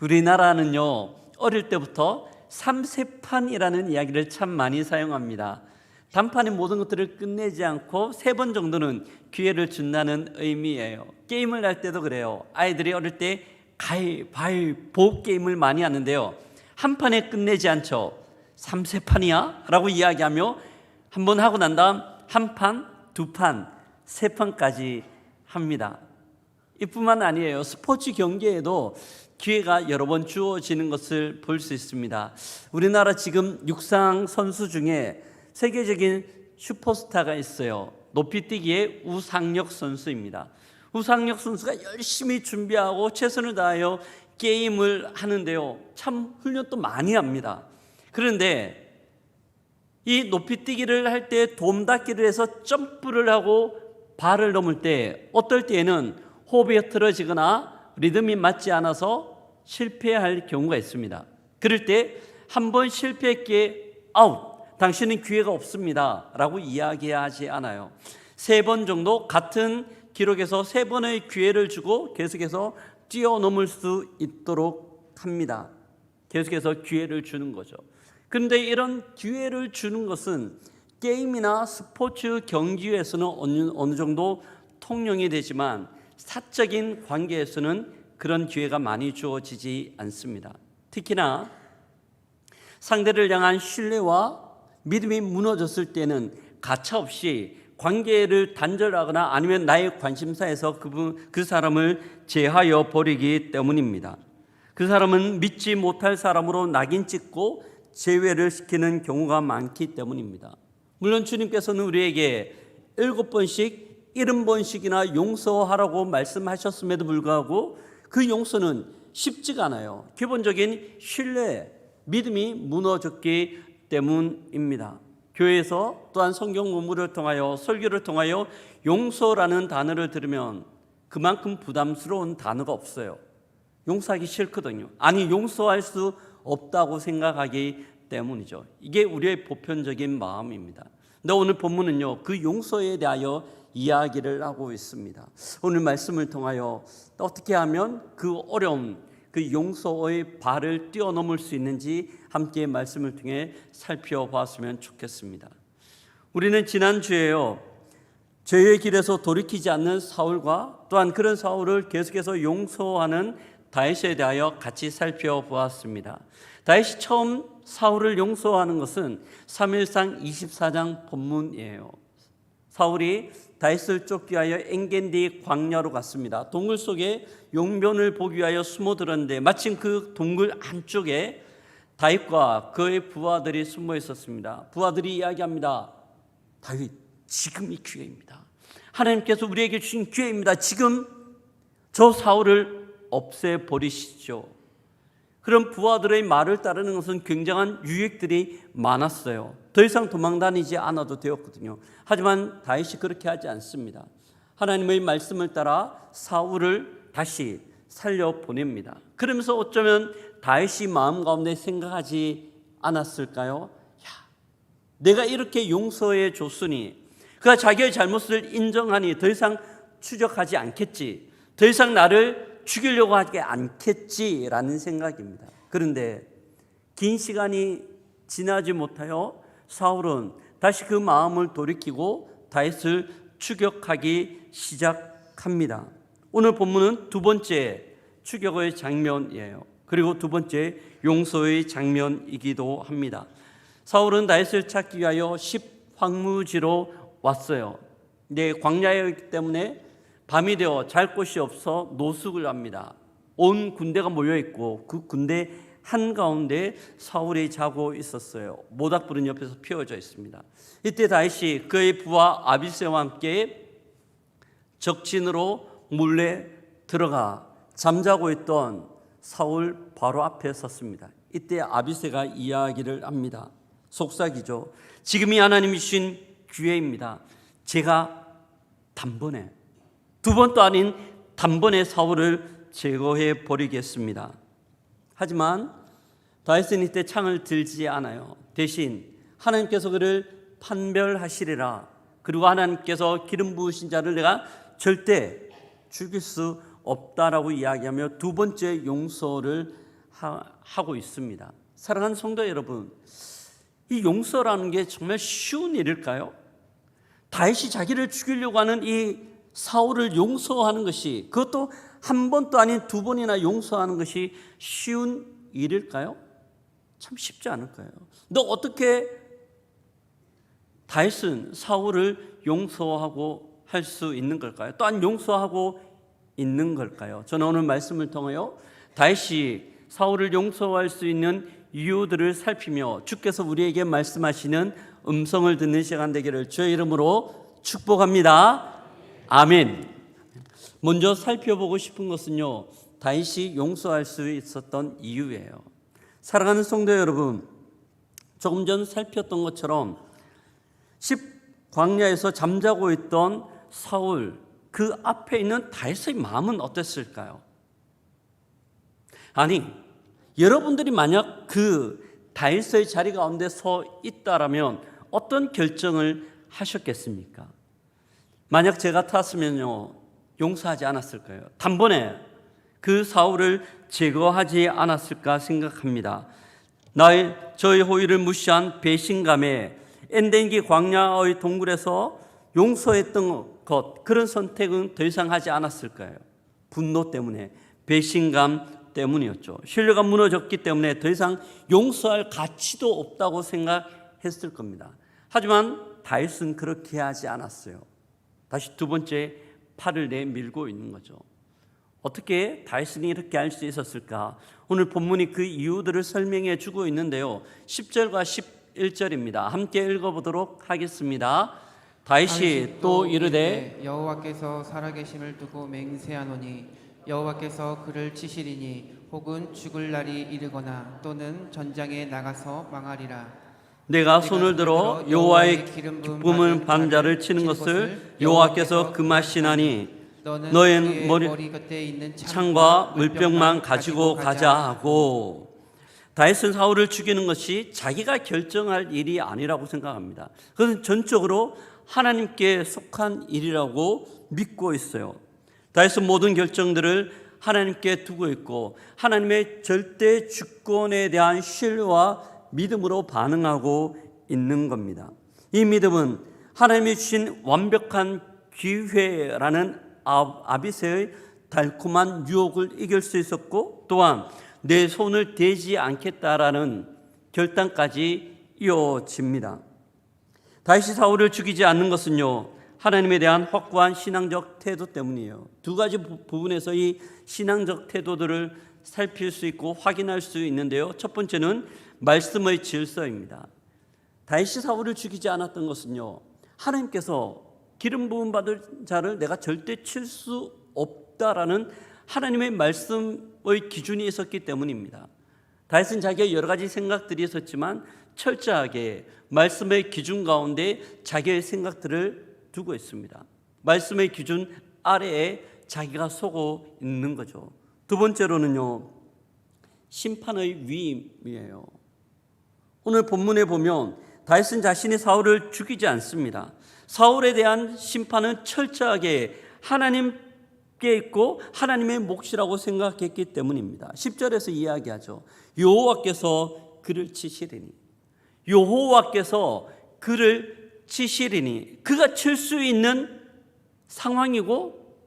우리나라는요, 어릴 때부터 삼세판이라는 이야기를 참 많이 사용합니다. 단판의 모든 것들을 끝내지 않고 3번 정도는 기회를 준다는 의미예요. 게임을 할 때도 그래요. 아이들이 어릴 때 가위바위보 게임을 많이 하는데요, 한 판에 끝내지 않죠. 3세판이야? 라고 이야기하며 한 번 하고 난 다음 한 판, 2판, 3판까지 합니다. 이뿐만 아니에요. 스포츠 경기에도 기회가 여러 번 주어지는 것을 볼 수 있습니다. 우리나라 지금 육상 선수 중에 세계적인 슈퍼스타가 있어요. 높이뛰기의 우상혁 선수입니다. 우상혁 선수가 열심히 준비하고 최선을 다하여 게임을 하는데요, 참 훈련도 많이 합니다. 그런데 이 높이뛰기를 할 때 돔닫기를 해서 점프를 하고 발을 넘을 때 어떨 때에는 호흡이 흐트러지거나 리듬이 맞지 않아서 실패할 경우가 있습니다. 그럴 때 한 번 실패했기에 아웃, 당신은 기회가 없습니다 라고 이야기하지 않아요. 3번 정도 같은 기록에서 3번의 기회를 주고 계속해서 뛰어넘을 수 있도록 합니다. 계속해서 기회를 주는 거죠. 그런데 이런 기회를 주는 것은 게임이나 스포츠 경기에서는 어느 정도 통용이 되지만 사적인 관계에서는 그런 기회가 많이 주어지지 않습니다. 특히나 상대를 향한 신뢰와 믿음이 무너졌을 때는 가차없이 관계를 단절하거나 아니면 나의 관심사에서 그 사람을 제하여 버리기 때문입니다. 그 사람은 믿지 못할 사람으로 낙인 찍고 제외를 시키는 경우가 많기 때문입니다. 물론 주님께서는 우리에게 7번씩 70번씩이나 용서하라고 말씀하셨음에도 불구하고 그 용서는 쉽지가 않아요. 기본적인 신뢰, 믿음이 무너졌기 때문입니다. 교회에서 또한 성경 공부를 통하여 설교를 통하여 용서라는 단어를 들으면 그만큼 부담스러운 단어가 없어요. 용서하기 싫거든요. 아니, 용서할 수 없다고 생각하기 때문이죠. 이게 우리의 보편적인 마음입니다. 근데 오늘 본문은요, 그 용서에 대하여 이야기를 하고 있습니다. 오늘 말씀을 통하여 어떻게 하면 그 어려움, 그 용서의 발을 뛰어넘을 수 있는지 함께 말씀을 통해 살펴보았으면 좋겠습니다. 우리는 지난주에요, 죄의 길에서 돌이키지 않는 사울과 또한 그런 사울을 계속해서 용서하는 다윗에 대하여 같이 살펴보았습니다. 다윗이 처음 사울을 용서하는 것은 사무엘상 24장 본문이에요. 사울이 다윗을 쫓기 위하여 엔게디 광야로 갔습니다. 동굴 속에 용변을 보기 위하여 숨어들었는데 마침 그 동굴 안쪽에 다윗과 그의 부하들이 숨어 있었습니다. 부하들이 이야기합니다. 다윗, 지금이 기회입니다. 하나님께서 우리에게 주신 기회입니다. 지금 저 사울을 없애버리시죠. 그런 부하들의 말을 따르는 것은 굉장한 유익들이 많았어요. 더 이상 도망다니지 않아도 되었거든요. 하지만 다윗이 그렇게 하지 않습니다. 하나님의 말씀을 따라 사울을 다시 살려보냅니다. 그러면서 어쩌면 다윗이 마음 가운데 생각하지 않았을까요? 내가 이렇게 용서해 줬으니 그가 자기의 잘못을 인정하니 더 이상 추적하지 않겠지, 더 이상 나를 죽이려고 하지 않겠지라는 생각입니다. 그런데 긴 시간이 지나지 못하여 사울은 다시 그 마음을 돌이키고 다윗을 추격하기 시작합니다. 오늘 본문은 2번째 추격의 장면이에요. 그리고 2번째 용서의 장면이기도 합니다. 사울은 다윗을 찾기 위하여 십황무지로 왔어요. 근데 광야였기 때문에 밤이 되어 잘 곳이 없어 노숙을 합니다. 온 군대가 모여있고 그 군대 한가운데 사울이 자고 있었어요. 모닥불은 옆에서 피워져 있습니다. 이때 다윗이 그의 부하 아비새와 함께 적진으로 몰래 들어가 잠자고 있던 사울 바로 앞에 섰습니다. 이때 아비새가 이야기를 합니다. 속삭이죠. 지금이 하나님이 주신 기회입니다. 제가 단번에, 2번도 아닌 단번에 사울을 제거해 버리겠습니다. 하지만 다윗은 이때 창을 들지 않아요. 대신 하나님께서 그를 판별하시리라. 그리고 하나님께서 기름 부으신 자를 내가 절대 죽일 수 없다라고 이야기하며 두 번째 용서를 하고 있습니다. 사랑하는 성도 여러분, 이 용서라는 게 정말 쉬운 일일까요? 다윗이 자기를 죽이려고 하는 이 사울을 용서하는 것이, 그것도 한 번도 아닌 두 번이나 용서하는 것이 쉬운 일일까요? 참 쉽지 않을 거예요. 너 어떻게 다윗은 사울을 용서하고 할 수 있는 걸까요? 또한 용서하고 있는 걸까요? 저는 오늘 말씀을 통하여 다윗이 사울을 용서할 수 있는 이유들을 살피며 주께서 우리에게 말씀하시는 음성을 듣는 시간 되기를 주의 이름으로 축복합니다. 아멘. 먼저 살펴보고 싶은 것은요, 다윗이 용서할 수 있었던 이유예요. 사랑하는 성도 여러분, 조금 전 살폈던 것처럼 광야에서 잠자고 있던 사울, 그 앞에 있는 다윗의 마음은 어땠을까요? 아니, 여러분들이 만약 그 다윗의 자리 가운데 서 있다라면 어떤 결정을 하셨겠습니까? 만약 제 같았으면요, 용서하지 않았을까요? 단번에 그 사울을 제거하지 않았을까 생각합니다. 저의 호의를 무시한 배신감에 엔덴기 광야의 동굴에서 용서했던 것, 그런 선택은 더 이상 하지 않았을까요? 분노 때문에, 배신감 때문이었죠. 신뢰가 무너졌기 때문에 더 이상 용서할 가치도 없다고 생각했을 겁니다. 하지만 다윗은 그렇게 하지 않았어요. 다시 두 번째 팔을 내밀고 있는 거죠. 어떻게 다윗이 이렇게 할 수 있었을까? 오늘 본문이 그 이유들을 설명해 주고 있는데요, 10절과 11절입니다. 함께 읽어보도록 하겠습니다. 다윗이 또 이르되 여호와께서 살아계심을 두고 맹세하노니 여호와께서 그를 치시리니 혹은 죽을 날이 이르거나 또는 전장에 나가서 망하리라. 내가 손을 들어 여호와의 기쁨을 받는 자를 치는 것을 여호와께서 금하시나니 너의 머리 곁에 있는 창과 물병만 가지고 가자 하고. 다윗은 사울을 죽이는 것이 자기가 결정할 일이 아니라고 생각합니다. 그것은 전적으로 하나님께 속한 일이라고 믿고 있어요. 다윗은 모든 결정들을 하나님께 두고 있고 하나님의 절대 주권에 대한 신뢰와 믿음으로 반응하고 있는 겁니다. 이 믿음은 하나님이 주신 완벽한 기회라는 아비새의 달콤한 유혹을 이길 수 있었고, 또한 내 손을 대지 않겠다라는 결단까지 이어집니다. 다윗이 사울을 죽이지 않는 것은요, 하나님에 대한 확고한 신앙적 태도 때문이에요. 두 가지 부분에서 이 신앙적 태도들을 살필 수 있고 확인할 수 있는데요, 첫 번째는 말씀의 질서입니다. 다윗이 사울을 죽이지 않았던 것은요, 하나님께서 기름 부음 받을 자를 내가 절대 칠 수 없다라는 하나님의 말씀의 기준이 있었기 때문입니다. 다윗은 자기의 여러 가지 생각들이 있었지만 철저하게 말씀의 기준 가운데 자기의 생각들을 두고 있습니다. 말씀의 기준 아래에 자기가 서고 있는 거죠. 두 번째로는요, 심판의 위임이에요. 오늘 본문에 보면 다윗은 자신이 사울을 죽이지 않습니다. 사울에 대한 심판은 철저하게 하나님께 있고 하나님의 몫이라고 생각했기 때문입니다. 10절에서 이야기하죠. 여호와께서 그를 치시리니, 여호와께서 그를 치시리니, 그가 칠 수 있는 상황이고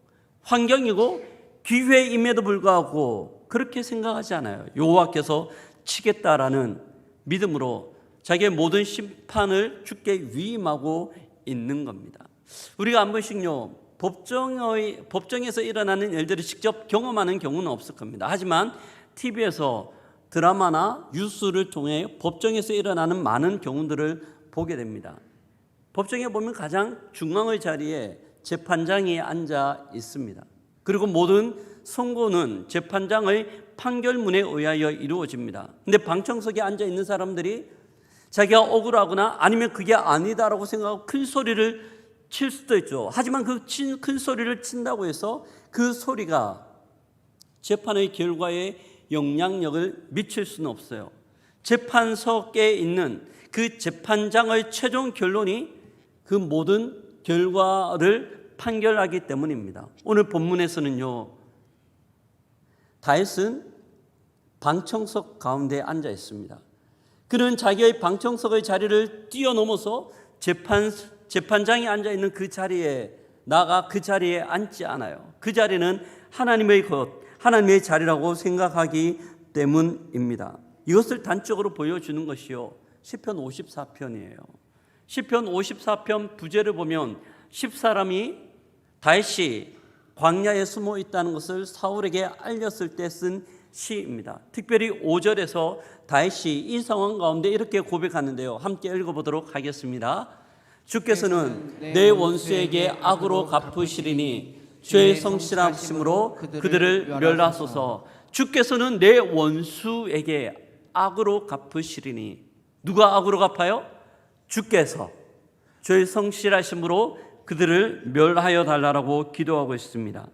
환경이고 기회임에도 불구하고 그렇게 생각하지 않아요. 여호와께서 치겠다라는 믿음으로 자기의 모든 심판을 주께 위임하고 있는 겁니다. 우리가 한 번씩요, 법정에서 일어나는 일들을 직접 경험하는 경우는 없을 겁니다. 하지만 TV에서 드라마나 뉴스를 통해 법정에서 일어나는 많은 경우들을 보게 됩니다. 법정에 보면 가장 중앙의 자리에 재판장이 앉아 있습니다. 그리고 모든 선고는 재판장의 판결문에 의하여 이루어집니다. 근데 방청석에 앉아 있는 사람들이 자기가 억울하거나 아니면 그게 아니다라고 생각하고 큰 소리를 칠 수도 있죠. 하지만 그 큰 소리를 친다고 해서 그 소리가 재판의 결과에 영향력을 미칠 수는 없어요. 재판석에 있는 그 재판장의 최종 결론이 그 모든 결과를 판결하기 때문입니다. 오늘 본문에서는요, 다윗은 방청석 가운데 앉아 있습니다. 그는 자기의 방청석의 자리를 뛰어넘어서 재판장이 앉아 있는 그 자리에 나가 그 자리에 앉지 않아요. 그 자리는 하나님의 것, 하나님의 자리라고 생각하기 때문입니다. 이것을 단적으로 보여주는 것이요, 시편 54편이에요. 시편 54편 부제를 보면 10사람이 다윗이 광야에 숨어 있다는 것을 사울에게 알렸을 때 쓴 시입니다. 특별히 5절에서 다윗이 이 상황 가운데 이렇게 고백하는데요. 함께 읽어보도록 하겠습니다. 주께서는 내 원수에게 악으로 갚으시리니 주의 성실하심으로 그들을 멸하소서. 주께서는 내 원수에게 악으로 갚으시리니, 누가 악으로 갚아요? 주께서 주의 성실하심으로 그들을 멸하여 달라고 기도하고 있습니다.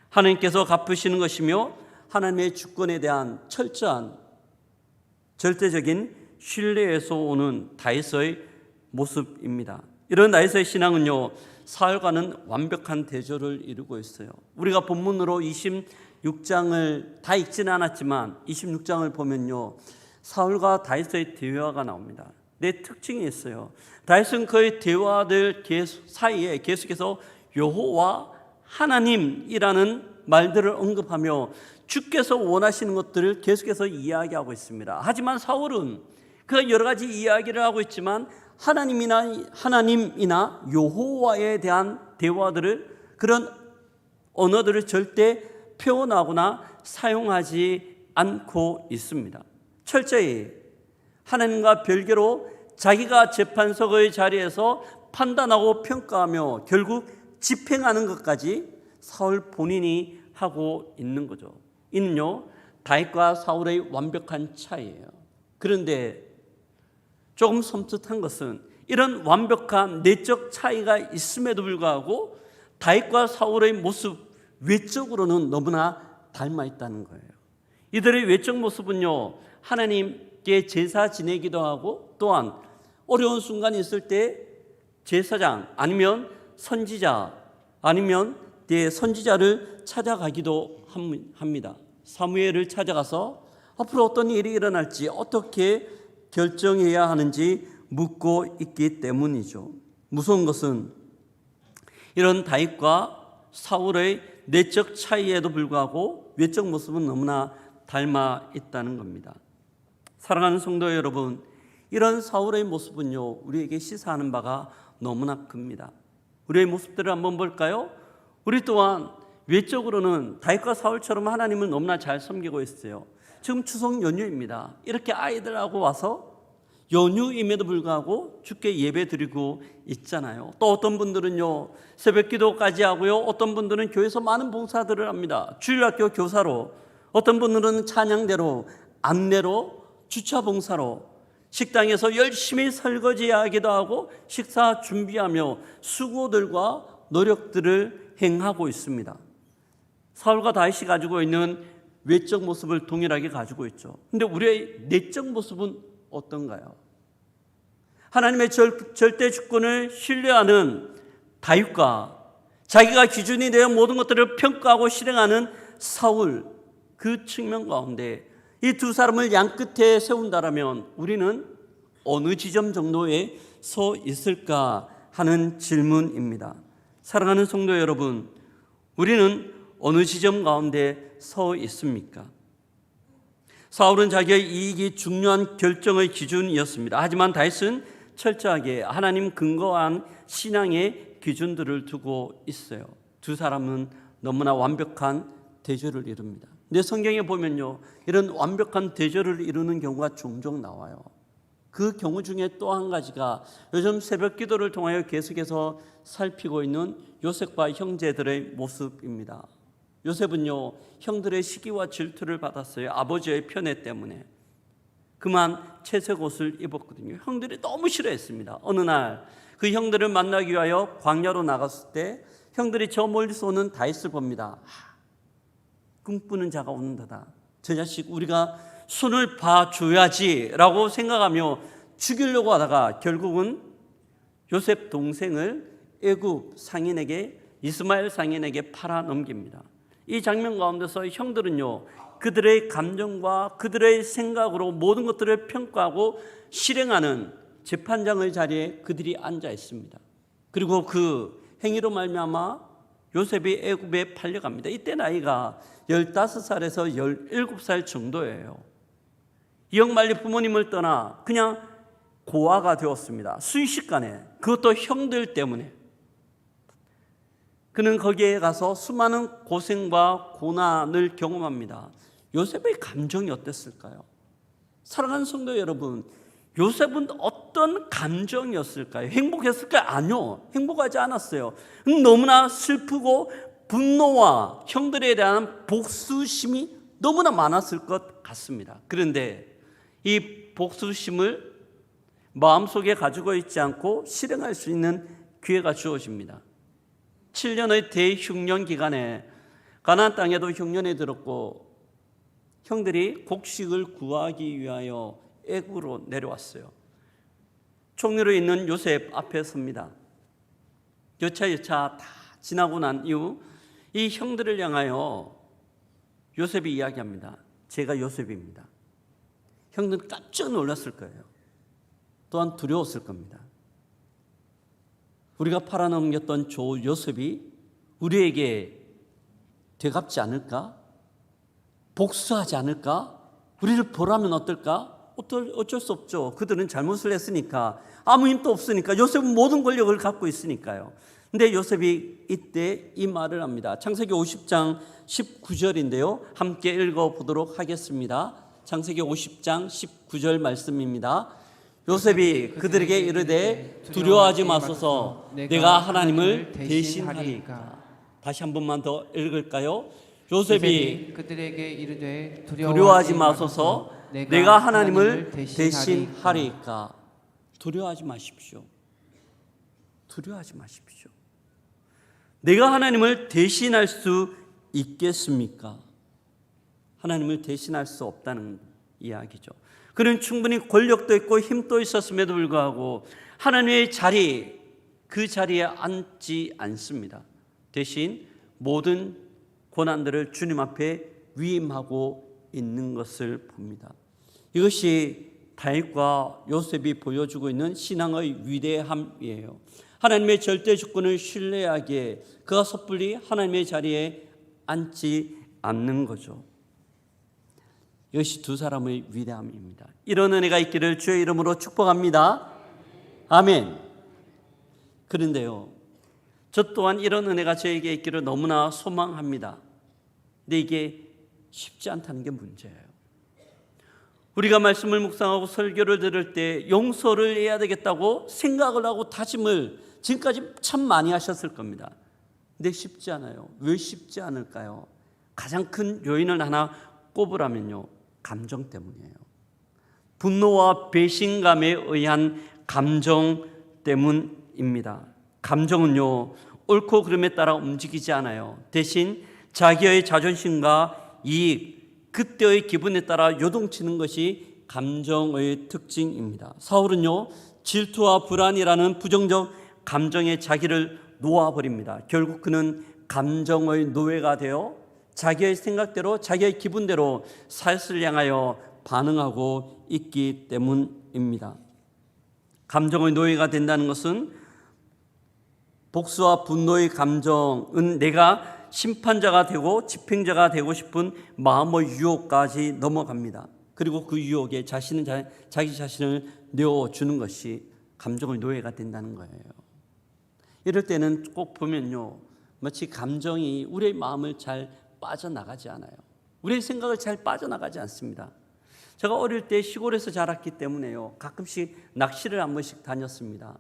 하나님께서 갚으시는 것이며 하나님의 주권에 대한 철저한 절대적인 신뢰에서 오는 다윗의 모습입니다. 이런 다윗의 신앙은요, 사울과는 완벽한 대조를 이루고 있어요. 우리가 본문으로 26장을 다 읽지는 않았지만 26장을 보면요, 사울과 다윗의 대화가 나옵니다. 네, 특징이 있어요. 다윗은 그의 대화들 사이에 계속해서 여호와 하나님이라는 말들을 언급하며 주께서 원하시는 것들을 계속해서 이야기하고 있습니다. 하지만 사울은 그 여러 가지 이야기를 하고 있지만 하나님이나 여호와에 대한 대화들을, 그런 언어들을 절대 표현하거나 사용하지 않고 있습니다. 철저히 하나님과 별개로 자기가 재판석의 자리에서 판단하고 평가하며 결국 집행하는 것까지 사울 본인이 하고 있는 거죠. 이는요, 다윗과 사울의 완벽한 차이예요. 그런데 조금 섬찟한 것은 이런 완벽한 내적 차이가 있음에도 불구하고 다윗과 사울의 모습 외적으로는 너무나 닮아 있다는 거예요. 이들의 외적 모습은요, 하나님께 제사 지내기도 하고, 또한 어려운 순간이 있을 때 제사장 아니면 선지자 아니면 선지자를 찾아가기도 합니다. 사무엘을 찾아가서 앞으로 어떤 일이 일어날지 어떻게 결정해야 하는지 묻고 있기 때문이죠. 무서운 것은 이런 다윗과 사울의 내적 차이에도 불구하고 외적 모습은 너무나 닮아 있다는 겁니다. 사랑하는 성도 여러분, 이런 사울의 모습은요, 우리에게 시사하는 바가 너무나 큽니다. 우리의 모습들을 한번 볼까요? 우리 또한 외적으로는 다윗과 사울처럼 하나님을 너무나 잘 섬기고 있어요. 지금 추석 연휴입니다. 이렇게 아이들하고 와서 연휴임에도 불구하고 주께 예배 드리고 있잖아요. 또 어떤 분들은요, 새벽 기도까지 하고요, 어떤 분들은 교회에서 많은 봉사들을 합니다. 주일학교 교사로, 어떤 분들은 찬양대로, 안내로, 주차 봉사로, 식당에서 열심히 설거지하기도 하고 식사 준비하며 수고들과 노력들을 행하고 있습니다. 사울과 다윗이 가지고 있는 외적 모습을 동일하게 가지고 있죠. 그런데 우리의 내적 모습은 어떤가요? 하나님의 절대 주권을 신뢰하는 다윗과 자기가 기준이 되어 모든 것들을 평가하고 실행하는 사울, 그 측면 가운데 이 두 사람을 양끝에 세운다라면 우리는 어느 지점 정도에 서 있을까 하는 질문입니다. 사랑하는 성도 여러분, 우리는 어느 지점 가운데 서 있습니까? 사울은 자기의 이익이 중요한 결정의 기준이었습니다. 하지만 다윗은 철저하게 하나님 근거한 신앙의 기준들을 두고 있어요. 두 사람은 너무나 완벽한 대조를 이룹니다. 근데 성경에 보면요, 이런 완벽한 대조를 이루는 경우가 종종 나와요. 그 경우 중에 또 한 가지가 요즘 새벽 기도를 통하여 계속해서 살피고 있는 요셉과 형제들의 모습입니다. 요셉은요, 형들의 시기와 질투를 받았어요. 아버지의 편애 때문에. 그만 채색 옷을 입었거든요. 형들이 너무 싫어했습니다. 어느 날 그 형들을 만나기 위하여 광야로 나갔을 때 형들이 저 멀리서 오는 다윗을 봅니다. 꿈꾸는 자가 오는도다. 저 자식 우리가 손을 봐줘야지 라고 생각하며 죽이려고 하다가 결국은 요셉 동생을 애굽 상인에게, 이스마엘 상인에게 팔아 넘깁니다. 이 장면 가운데서 형들은요, 그들의 감정과 그들의 생각으로 모든 것들을 평가하고 실행하는 재판장의 자리에 그들이 앉아 있습니다. 그리고 그 행위로 말미암아 요셉이 애굽에 팔려갑니다. 이때 나이가 15살에서 17살 정도예요. 영말리 부모님을 떠나 그냥 고아가 되었습니다. 순식간에, 그것도 형들 때문에. 그는 거기에 가서 수많은 고생과 고난을 경험합니다. 요셉의 감정이 어땠을까요? 사랑하는 성도 여러분, 요셉은 어떤 감정이었을까요? 행복했을까요? 아니요, 행복하지 않았어요. 너무나 슬프고 분노와 형들에 대한 복수심이 너무나 많았을 것 같습니다. 그런데 이 복수심을 마음속에 가지고 있지 않고 실행할 수 있는 기회가 주어집니다. 7년의 대흉년 기간에 가나안 땅에도 흉년이 들었고 형들이 곡식을 구하기 위하여 애굽으로 내려왔어요. 총리로 있는 요셉 앞에 섭니다. 여차 다 지나고 난 이후 이 형들을 향하여 요셉이 이야기합니다. 제가 요셉입니다. 형들은 깜짝 놀랐을 거예요. 또한 두려웠을 겁니다. 우리가 팔아넘겼던 조 요셉이 우리에게 되갚지 않을까? 복수하지 않을까? 우리를 벌하면 어떨까? 어쩔 수 없죠. 그들은 잘못을 했으니까, 아무 힘도 없으니까, 요셉은 모든 권력을 갖고 있으니까요. 근데 요셉이 이때 이 말을 합니다. 창세기 50장 19절인데요. 함께 읽어보도록 하겠습니다. 창세기 50장 19절 말씀입니다. 요셉이 그들에게 이르되 두려워하지 마소서, 내가 하나님을 대신하리이까. 다시 한 번만 더 읽을까요? 요셉이 그들에게 이르되 두려워하지 마소서, 내가 하나님을 대신하리이까. 두려워하지 마십시오. 두려워하지 마십시오. 내가 하나님을 대신할 수 있겠습니까? 하나님을 대신할 수 없다는 이야기죠. 그는 충분히 권력도 있고 힘도 있었음에도 불구하고 하나님의 자리, 그 자리에 앉지 않습니다. 대신 모든 고난들을 주님 앞에 위임하고 있는 것을 봅니다. 이것이 다윗과 요셉이 보여주고 있는 신앙의 위대함이에요. 하나님의 절대 주권을 신뢰하기에 그가 섣불리 하나님의 자리에 앉지 않는 거죠. 이것이 두 사람의 위대함입니다. 이런 은혜가 있기를 주의 이름으로 축복합니다. 아멘. 그런데요, 저 또한 이런 은혜가 저에게 있기를 너무나 소망합니다. 근데 이게 쉽지 않다는 게 문제예요. 우리가 말씀을 묵상하고 설교를 들을 때 용서를 해야 되겠다고 생각을 하고 다짐을 지금까지 참 많이 하셨을 겁니다. 근데 쉽지 않아요. 왜 쉽지 않을까요? 가장 큰 요인을 하나 꼽으라면요, 감정 때문이에요. 분노와 배신감에 의한 감정 때문입니다. 감정은요, 옳고 그름에 따라 움직이지 않아요. 대신 자기의 자존심과 이익, 그때의 기분에 따라 요동치는 것이 감정의 특징입니다. 사울은요, 질투와 불안이라는 부정적 감정에 자기를 놓아버립니다. 결국 그는 감정의 노예가 되어 자기의 생각대로, 자기의 기분대로 사슬을 향하여 반응하고 있기 때문입니다. 감정의 노예가 된다는 것은 복수와 분노의 감정은 내가 심판자가 되고 집행자가 되고 싶은 마음의 유혹까지 넘어갑니다. 그리고 그 유혹에 자기 자신을 내어주는 것이 감정의 노예가 된다는 거예요. 이럴 때는 꼭 보면요, 마치 감정이 우리의 마음을 잘 빠져나가지 않아요. 우리의 생각을 잘 빠져나가지 않습니다. 제가 어릴 때 시골에서 자랐기 때문에요, 가끔씩 낚시를 한 번씩 다녔습니다.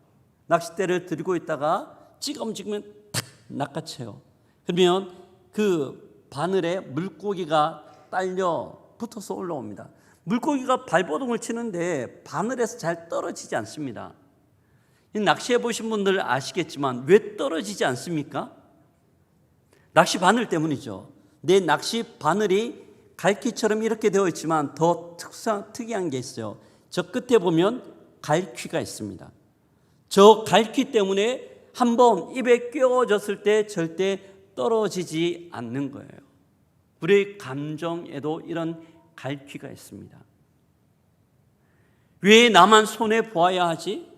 낚싯대를 들고 있다가 찌가 움직이면 탁 낚아채요. 그러면 그 바늘에 물고기가 딸려 붙어서 올라옵니다. 물고기가 발버둥을 치는데 바늘에서 잘 떨어지지 않습니다. 낚시해 보신 분들 아시겠지만 왜 떨어지지 않습니까? 낚시 바늘 때문이죠. 내 낚시 바늘이 갈퀴처럼 이렇게 되어 있지만 더 특이한 게 있어요. 저 끝에 보면 갈퀴가 있습니다. 저 갈퀴 때문에 한번 입에 끼워졌을 때 절대 떨어지지 않는 거예요. 우리의 감정에도 이런 갈퀴가 있습니다. 왜 나만 손해보아야 하지?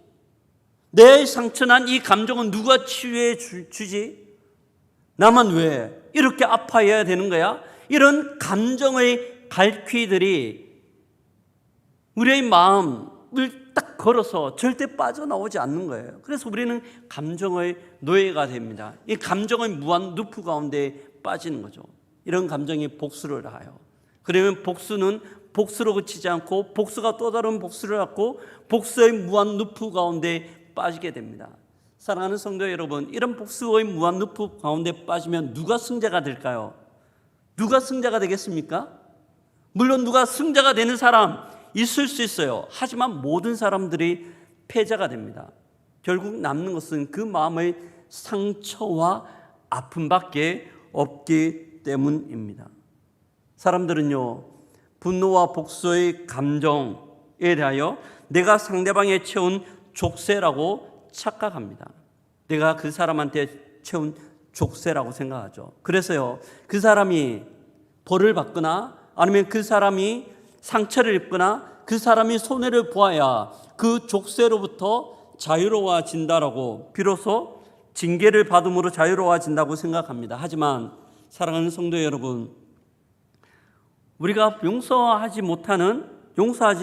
내 상처난 이 감정은 누가 치유해 주지? 나만 왜 이렇게 아파해야 되는 거야? 이런 감정의 갈퀴들이 우리의 마음을 딱 걸어서 절대 빠져나오지 않는 거예요. 그래서 우리는 감정의 노예가 됩니다. 이 감정의 무한 루프 가운데 빠지는 거죠. 이런 감정이 복수를 하요. 그러면 복수는 복수로 그치지 않고 복수가 또 다른 복수를 갖고 복수의 무한 루프 가운데 빠지게 됩니다. 사랑하는 성도 여러분, 이런 복수의 무한 루프 가운데 빠지면 누가 승자가 될까요? 누가 승자가 되겠습니까? 물론 누가 승자가 되는 사람 있을 수 있어요. 하지만 모든 사람들이 패자가 됩니다. 결국 남는 것은 그 마음의 상처와 아픔밖에 없기 때문입니다. 사람들은요, 분노와 복수의 감정에 대하여 내가 상대방에 채운 족쇄라고 착각합니다. 내가 그 사람한테 채운 족쇄라고 생각하죠. 그래서요, 그 사람이 벌을 받거나 아니면 그 사람이 상처를 입거나 그 사람이 손해를 보아야 그 족쇄로부터 자유로워진다라고, 비로소 징계를 받음으로 자유로워진다고 생각합니다. 하지만 사랑하는 성도 여러분, 우리가 용서하지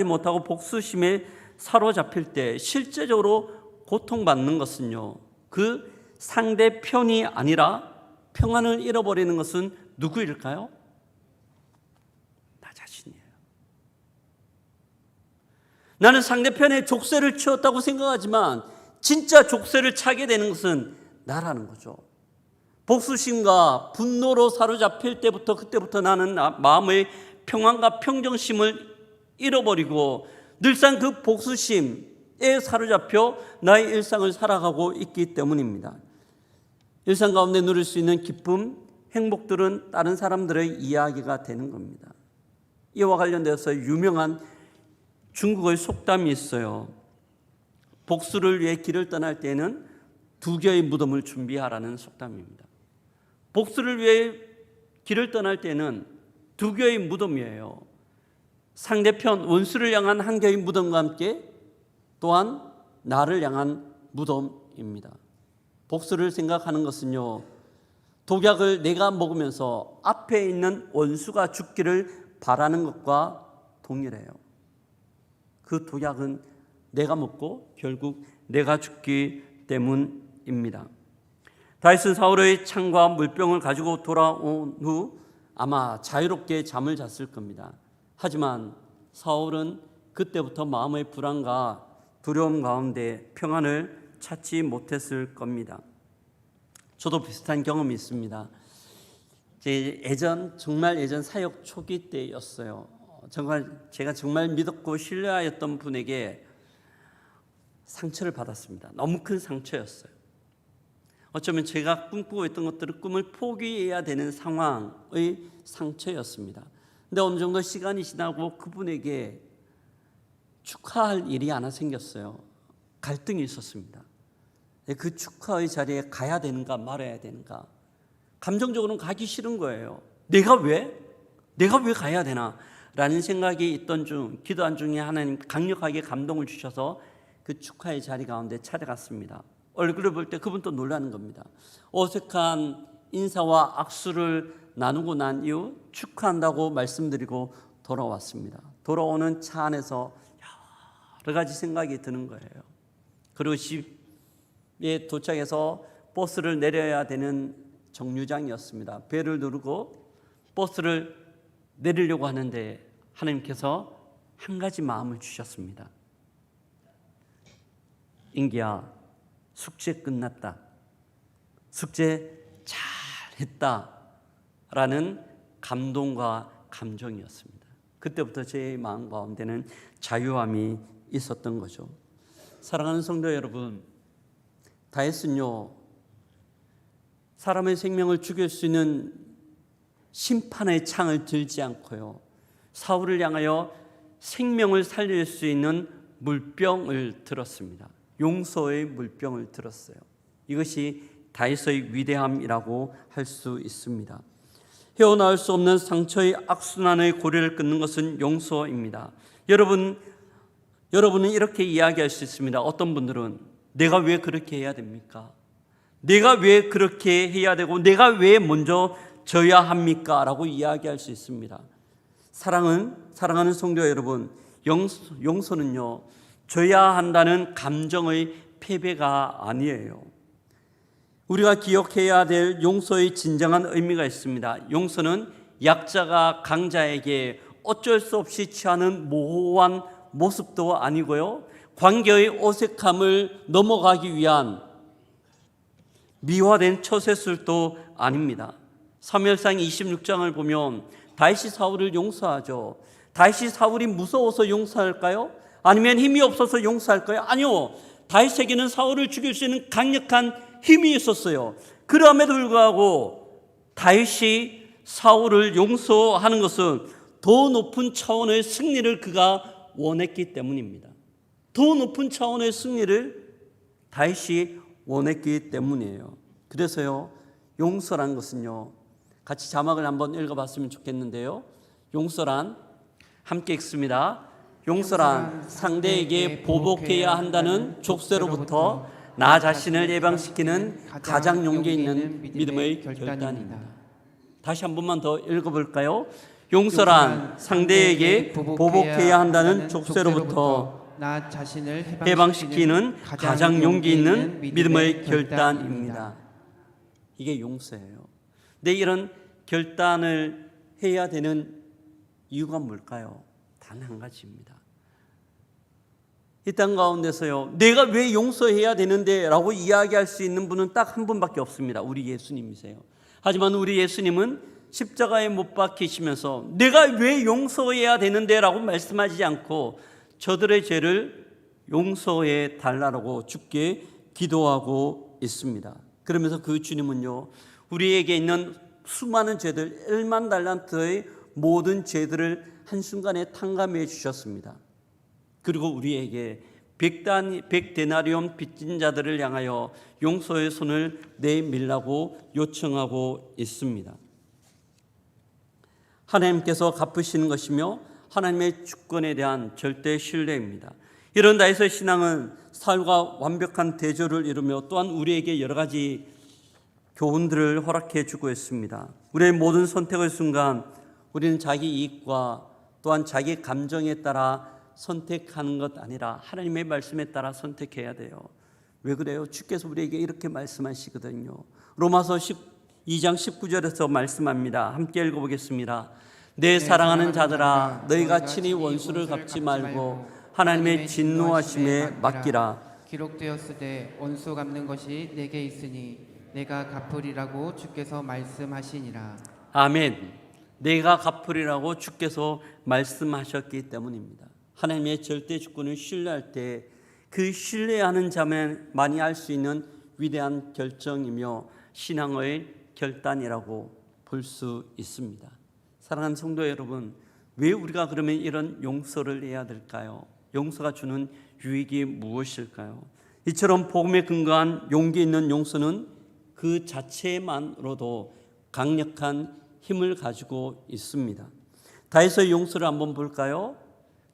못하고 복수심에 사로잡힐 때 실제적으로 고통받는 것은요, 그 상대편이 아니라 평안을 잃어버리는 것은 누구일까요? 나 자신이에요. 나는 상대편의 족쇄를 치웠다고 생각하지만 진짜 족쇄를 차게 되는 것은 나라는 거죠. 복수심과 분노로 사로잡힐 때부터, 그때부터 나는 마음의 평안과 평정심을 잃어버리고 늘상 그 복수심에 사로잡혀 나의 일상을 살아가고 있기 때문입니다. 일상 가운데 누릴 수 있는 기쁨, 행복들은 다른 사람들의 이야기가 되는 겁니다. 이와 관련돼서 유명한 중국의 속담이 있어요. 복수를 위해 길을 떠날 때에는 두 개의 무덤을 준비하라는 속담입니다. 복수를 위해 길을 떠날 때는 두 개의 무덤이에요. 상대편 원수를 향한 한 개의 무덤과 함께 또한 나를 향한 무덤입니다. 복수를 생각하는 것은요, 독약을 내가 먹으면서 앞에 있는 원수가 죽기를 바라는 것과 동일해요. 그 독약은 내가 먹고 결국 내가 죽기 때문입니다. 다윗은 사울의 창과 물병을 가지고 돌아온 후 아마 자유롭게 잠을 잤을 겁니다. 하지만 사울은 그때부터 마음의 불안과 두려움 가운데 평안을 찾지 못했을 겁니다. 저도 비슷한 경험이 있습니다. 정말 예전 사역 초기 때였어요. 제가 정말 믿었고 신뢰하였던 분에게 상처를 받았습니다. 너무 큰 상처였어요. 어쩌면 제가 꿈꾸고 있던 것들을 꿈을 포기해야 되는 상황의 상처였습니다. 근데 어느 정도 시간이 지나고 그분에게 축하할 일이 하나 생겼어요. 갈등이 있었습니다. 그 축하의 자리에 가야 되는가 말아야 되는가, 감정적으로는 가기 싫은 거예요. 내가 왜 가야 되나 라는 생각이 있던 중, 기도한 중에 하나님 강력하게 감동을 주셔서 그 축하의 자리 가운데 찾아갔습니다. 얼굴을 볼 때 그분도 놀라는 겁니다. 어색한 인사와 악수를 나누고 난 이후 축하한다고 말씀드리고 돌아왔습니다. 돌아오는 차 안에서 여러 가지 생각이 드는 거예요. 그리고 집에 도착해서 버스를 내려야 되는 정류장이었습니다. 벨을 누르고 버스를 내리려고 하는데 하나님께서 한 가지 마음을 주셨습니다. 인기야, 숙제 끝났다. 숙제 잘했다. 라는 감동과 감정이었습니다. 그때부터 제 마음 가운데는 자유함이 있었던 거죠. 사랑하는 성도 여러분, 다윗은요, 사람의 생명을 죽일 수 있는 심판의 창을 들지 않고요, 사울을 향하여 생명을 살릴 수 있는 물병을 들었습니다. 용서의 물병을 들었어요. 이것이 다윗의 위대함이라고 할 수 있습니다. 헤어나올 수 없는 상처의 악순환의 고리를 끊는 것은 용서입니다. 여러분은 이렇게 이야기할 수 있습니다. 어떤 분들은 내가 왜 그렇게 해야 됩니까? 내가 왜 그렇게 해야 되고 내가 왜 먼저 져야 합니까? 라고 이야기할 수 있습니다. 사랑하는 성도 여러분, 용서는요, 져야 한다는 감정의 패배가 아니에요. 우리가 기억해야 될 용서의 진정한 의미가 있습니다. 용서는 약자가 강자에게 어쩔 수 없이 취하는 모호한 모습도 아니고요, 관계의 어색함을 넘어가기 위한 미화된 처세술도 아닙니다. 사무엘상 26장을 보면 다윗이 사울을 용서하죠. 다윗이 사울이 무서워서 용서할까요? 아니면 힘이 없어서 용서할까요? 아니요. 다윗에게는 사울을 죽일 수 있는 강력한 힘이 있었어요. 그럼에도 불구하고 다윗이 사울을 용서하는 것은 더 높은 차원의 승리를 그가 원했기 때문입니다. 더 높은 차원의 승리를 다윗이 원했기 때문이에요. 그래서요, 용서란 것은요, 같이 자막을 한번 읽어봤으면 좋겠는데요. 용서란, 함께 읽습니다. 용서란 상대에게 보복해야 한다는 족쇄로부터 나 자신을 예방시키는 가장 용기 있는 믿음의 결단입니다. 다시 한 번만 더 읽어볼까요? 용서란 상대에게 보복해야 한다는 족쇄로부터 나 자신을 해방시키는 가장 용기 있는 믿음의 결단입니다. 이게 용서예요. 근데 이런 결단을 해야 되는 이유가 뭘까요? 단 한 가지입니다. 이 땅 가운데서요, 내가 왜 용서해야 되는데 라고 이야기할 수 있는 분은 딱 한 분밖에 없습니다. 우리 예수님이세요. 하지만 우리 예수님은 십자가에 못 박히시면서 내가 왜 용서해야 되는데 라고 말씀하지 않고 저들의 죄를 용서해 달라고 주께 기도하고 있습니다. 그러면서 그 주님은요, 우리에게 있는 수많은 죄들, 1만 달란트의 모든 죄들을 한순간에 탕감해 주셨습니다. 그리고 우리에게 100데나리온 빚진 자들을 향하여 용서의 손을 내밀라고 요청하고 있습니다. 하나님께서 갚으시는 것이며 하나님의 주권에 대한 절대 신뢰입니다. 이런 다윗의 신앙은 사울과 완벽한 대조를 이루며 또한 우리에게 여러 가지 교훈들을 허락해 주고 있습니다. 우리의 모든 선택의 순간 우리는 자기 이익과 또한 자기 감정에 따라 선택하는 것 아니라 하나님의 말씀에 따라 선택해야 돼요. 왜 그래요? 주께서 우리에게 이렇게 말씀하시거든요. 로마서 2장 19절에서 말씀합니다. 함께 읽어보겠습니다. 내 사랑하는 자들아, 너희가 친히 원수를 갚지 말고 하나님의 진노하심에 맡기라. 기록되었으되 원수 갚는 것이 내게 있으니 내가 갚으리라고 주께서 말씀하시니라. 아멘. 내가 갚으리라고 주께서 말씀하셨기 때문입니다. 하나님의 절대 주권을 신뢰할 때 그 신뢰하는 자만이 할 수 있는 위대한 결정이며 신앙의 결단이라고 볼 수 있습니다. 사랑하는 성도 여러분, 왜 우리가 그러면 이런 용서를 해야 될까요? 용서가 주는 유익이 무엇일까요? 이처럼 복음에 근거한 용기 있는 용서는 그 자체만으로도 강력한 힘을 가지고 있습니다. 다윗의 용서를 한번 볼까요?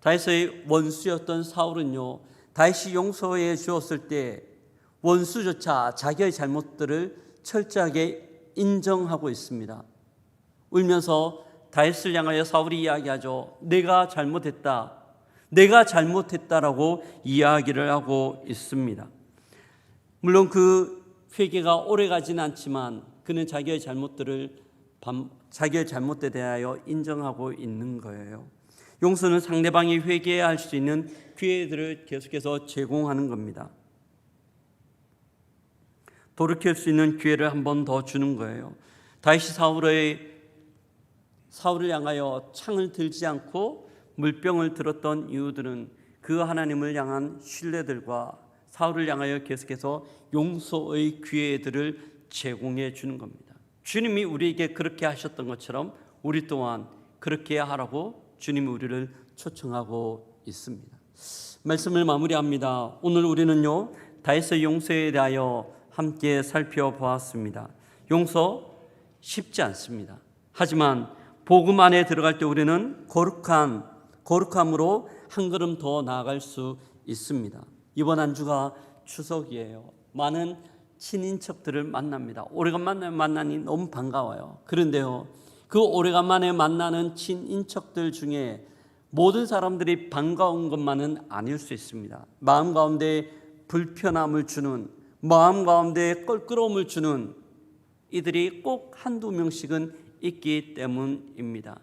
다윗의 원수였던 사울은요, 다윗이 용서해 주었을 때 원수조차 자기의 잘못들을 철저하게 인정하고 있습니다. 울면서 다윗을 향하여 사울이 이야기하죠. 내가 잘못했다라고 이야기를 하고 있습니다. 물론 그 회개가 오래가지는 않지만 그는 자기의 잘못에 대하여 인정하고 있는 거예요. 용서는 상대방이 회개해야 할 수 있는 기회들을 계속해서 제공하는 겁니다. 돌이킬 수 있는 기회를 한 번 더 주는 거예요. 다윗이 사울을 향하여 창을 들지 않고 물병을 들었던 이유들은 그 하나님을 향한 신뢰들과 사울을 향하여 계속해서 용서의 기회들을 제공해 주는 겁니다. 주님이 우리에게 그렇게 하셨던 것처럼 우리 또한 그렇게 하라고 주님이 우리를 초청하고 있습니다. 말씀을 마무리합니다. 오늘 우리는요, 다윗의 용서에 대하여 함께 살펴보았습니다. 용서 쉽지 않습니다. 하지만 복음 안에 들어갈 때 우리는 거룩함으로 한 걸음 더 나아갈 수 있습니다. 이번 한 주가 추석이에요. 많은 친인척들을 만납니다. 오래간만에 만나니 너무 반가워요. 그런데요, 그 오래간만에 만나는 친인척들 중에 모든 사람들이 반가운 것만은 아닐 수 있습니다. 마음 가운데 불편함을 주는, 마음 가운데 껄끄러움을 주는 이들이 꼭 한두 명씩은 있기 때문입니다.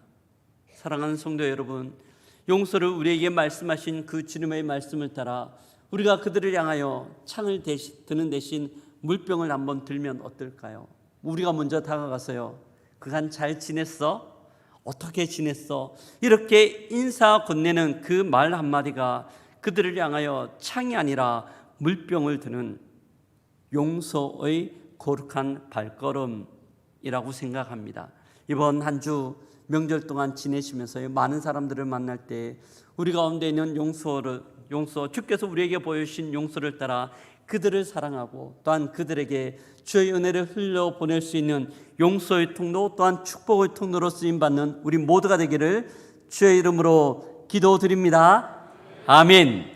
사랑하는 성도 여러분, 용서를 우리에게 말씀하신 그 주님의 말씀을 따라 우리가 그들을 향하여 창을 드는 대신 물병을 한번 들면 어떨까요? 우리가 먼저 다가가서요, 그간 잘 지냈어? 어떻게 지냈어? 이렇게 인사 건네는 그 말 한마디가 그들을 향하여 창이 아니라 물병을 드는 용서의 거룩한 발걸음이라고 생각합니다. 이번 한 주 명절 동안 지내시면서 많은 사람들을 만날 때 우리 가운데 있는 용서, 주께서 우리에게 보여주신 용서를 따라 그들을 사랑하고 또한 그들에게 주의 은혜를 흘려보낼 수 있는 용서의 통로, 또한 축복의 통로로 쓰임받는 우리 모두가 되기를 주의 이름으로 기도드립니다. 아멘.